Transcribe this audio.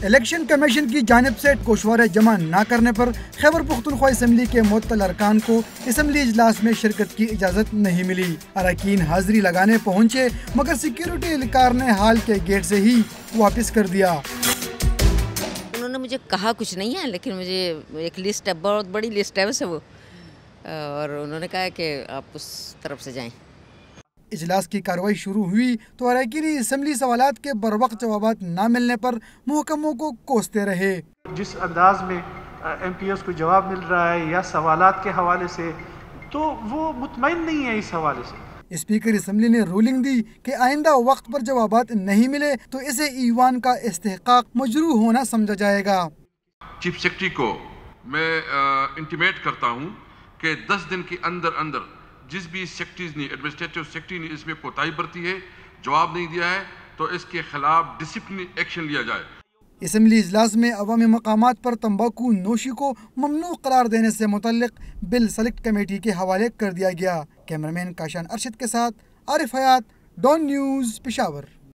Election commission کی جانب سے گوشوارے جمع نہ کرنے پر خیبر پختونخوا اسمبلی کے معطل ارکان کو اسمبلی اجلاس میں شرکت کی اجازت نہیں ملی۔ اراکین حاضری لگانے پہنچے مگر سیکیورٹی اہلکار نے ہال کے گیٹ سے ہی واپس کر دیا۔ انہوں نے مجھے کہا کچھ نہیں ہے، لیکن مجھے ایک لسٹ ہے، بہت بڑی لسٹ ہے ویسے وہ، اور انہوں نے کہا کہ آپ اس طرف سے جائیں۔ اجلاس کی کارروائی شروع ہوئی تو اراکین اسمبلی سوالات کے بروقت جوابات نہ ملنے پر محکموں کو کوستے رہے۔ جس انداز میں ایم پی ایس کو جواب مل رہا ہے یا سوالات کے حوالے سے، تو وہ مطمئن نہیں ہے اس حوالے سے۔ اسپیکر اسمبلی نے رولنگ دی کہ آئندہ وقت پر جوابات نہیں ملے تو اسے ایوان کا استحقاق مجروح ہونا سمجھا جائے گا۔ چیف سیکرٹری کو میں انٹیمیٹ کرتا ہوں کہ 10 دن کے اندر اندر جس بھی سیکرٹریز نے، ایڈمنسٹریٹو سیکرٹری نے اس میں کوتاہی برتی ہے، جواب نہیں دیا ہے، تو اس کے خلاف ڈسپلنری ایکشن لیا جائے۔ اسمبلی اجلاس میں عوامی مقامات پر تمباکو نوشی کو ممنوع قرار دینے سے متعلق بل سلیکٹ کمیٹی کے حوالے کر دیا گیا۔ کیمرہ مین کاشان ارشد کے ساتھ عارف حیات، ڈان نیوز، پشاور۔